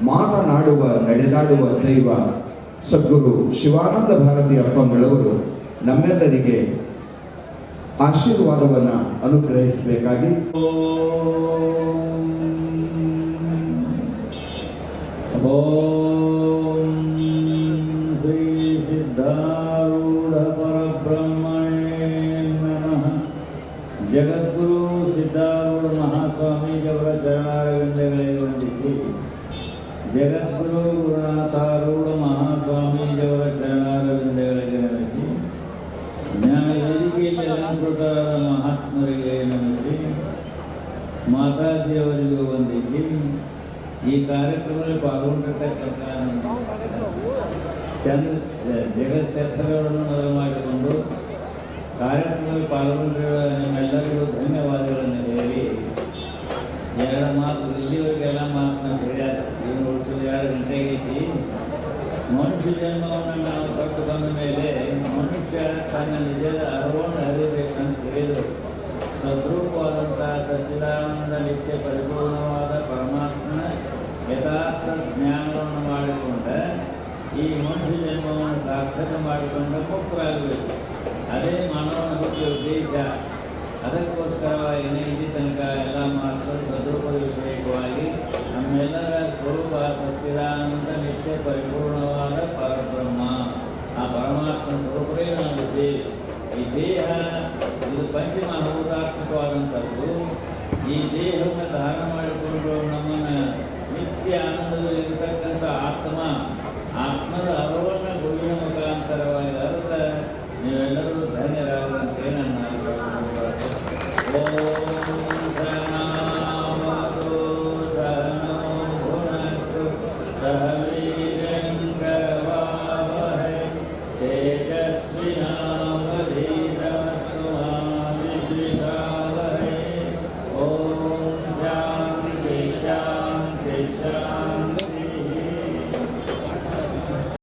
ಮಾತನಾಡುವ ನಡೆದಾಡುವ ದೈವ ಸದ್ಗುರು ಶಿವಾನಂದ ಭಾರತಿ ಅಪ್ಪಂಗಳವರು ನಮ್ಮೆಲ್ಲರಿಗೆ ಆಶೀರ್ವಾದವನ್ನು ಅನುಗ್ರಹಿಸಬೇಕಾಗಿ ಓಂ ಶ್ರೀ ಸಿದ್ಧಾರೂಢ ಪರಬ್ರಹ್ಮಣೇ ನಮಃ. ಜಗದ್ಗುರು ಸಿದ್ಧಾರೂಢ ಮಹಾಸ್ವಾಮೀಜಿಯವರ ಚರಣಾರವಿಂದಗಳಿಗೆ ವಂದಿಸಿ, ಜಗದ್ಗುರು ಗುರುನಾಥಾರೂಢ ಮಹಾಸ್ವಾಮೀಜಿಯವರ ಚರಣಾರವಿಂದಗಳಿಗೆ ನಮಿಸಿ, ಜ್ಞಾನ ವೇದಿಕೆಯಲ್ಲಿ ಅಲಂಕೃತರಾದ ಮಹಾತ್ಮರಿಗೆ ನಮಿಸಿ, ಮಾತಾಜಿಯವರಿಗೂ ವಂದಿಸಿ, ಈ ಕಾರ್ಯಕ್ರಮದಲ್ಲಿ ಪಾಲ್ಗೊಂಡಿರ್ತಕ್ಕಂಥ ಜಗತ್ಸೆತ್ತರಗಳನ್ನು ಮೊದಲು ಮಾಡಿಕೊಂಡು ಕಾರ್ಯಕ್ರಮದಲ್ಲಿ ಪಾಲ್ಗೊಂಡಿರುವ ನಿಮ್ಮೆಲ್ಲರಿಗೂ ಧನ್ಯವಾದಗಳನ್ನು ಹೇಳಿ, ಎರಡು ಮಾತು ಇಲ್ಲಿವರೆಗೆ ಎಲ್ಲ ಮಾತನ್ನ ಹೇಳ್ಯಾರ. ಇನ್ನು ಉಳಿಸೋದು 2 ಗಂಟೆಗೆ ಐತಿ. ಮನುಷ್ಯ ಜನ್ಮವನ್ನು ನಾವು ಕೊಟ್ಟು ಬಂದ ಮೇಲೆ ಮನುಷ್ಯ ತನ್ನ ನಿಜದ ಅರಿವನ್ನು ಅರಿಬೇಕಂತ ಹೇಳಿದರು. ಸದ್ರೂಪವಾದಂಥ ಸಚ್ಚಿದಾನಂದ ನಿತ್ಯ ಪರಿಪೂರ್ಣವಾದ ಪರಮಾತ್ಮನ ಯಥಾರ್ಥ ಜ್ಞಾನವನ್ನು ಮಾಡಿಕೊಂಡ ಈ ಮನುಷ್ಯ ಜನ್ಮವನ್ನು ಸಾರ್ಥಕ ಮಾಡಿಕೊಂಡ ಮುಕ್ತರಾಗಬೇಕು. ಅದೇ ಮಾನವನ ಮುಖ್ಯ ಉದ್ದೇಶ. ಅದಕ್ಕೋಸ್ಕರವಾಗಿ ಇಲ್ಲಿ ತನಕ ಎಲ್ಲ ಮಾತುಗಳು ಸದ್ರೂಪದ ವಿಷಯಕವಾಗಿ ನಮ್ಮೆಲ್ಲರ ಸ್ವರೂಪ ಸಚ್ಚಿದಾನಂದ ನಿತ್ಯ ಪರಿಪೂರ್ಣವಾದ ಪರಬ್ರಹ್ಮ, ಆ ಪರಮಾತ್ಮನ ಸ್ವರೂಪವೇ ನಾವಿದ್ದೇವೆ. ಈ ದೇಹ ಇದು ಪಂಚಮಹಾಭೂತಾತ್ಮಕವಾದಂಥದ್ದು. ಈ ದೇಹವನ್ನು ಧಾರಣ ಮಾಡಿಕೊಂಡು ನಮ್ಮನ್ನು ನಿತ್ಯ ಆನಂದದಲ್ಲಿರ್ತಕ್ಕಂಥ ಆತ್ಮದ ಅರಿವನ್ನು ಗುರುವಿನ ಮುಖಾಂತರವಾಗಿ ಅರ್ಥ ನೀವೆಲ್ಲರೂ ಧನ್ಯರಾಗುವಂತೆ ನನ್ನ ಶಾಂತಿ ಶಾಂತಿ ಶಾಂತಿ.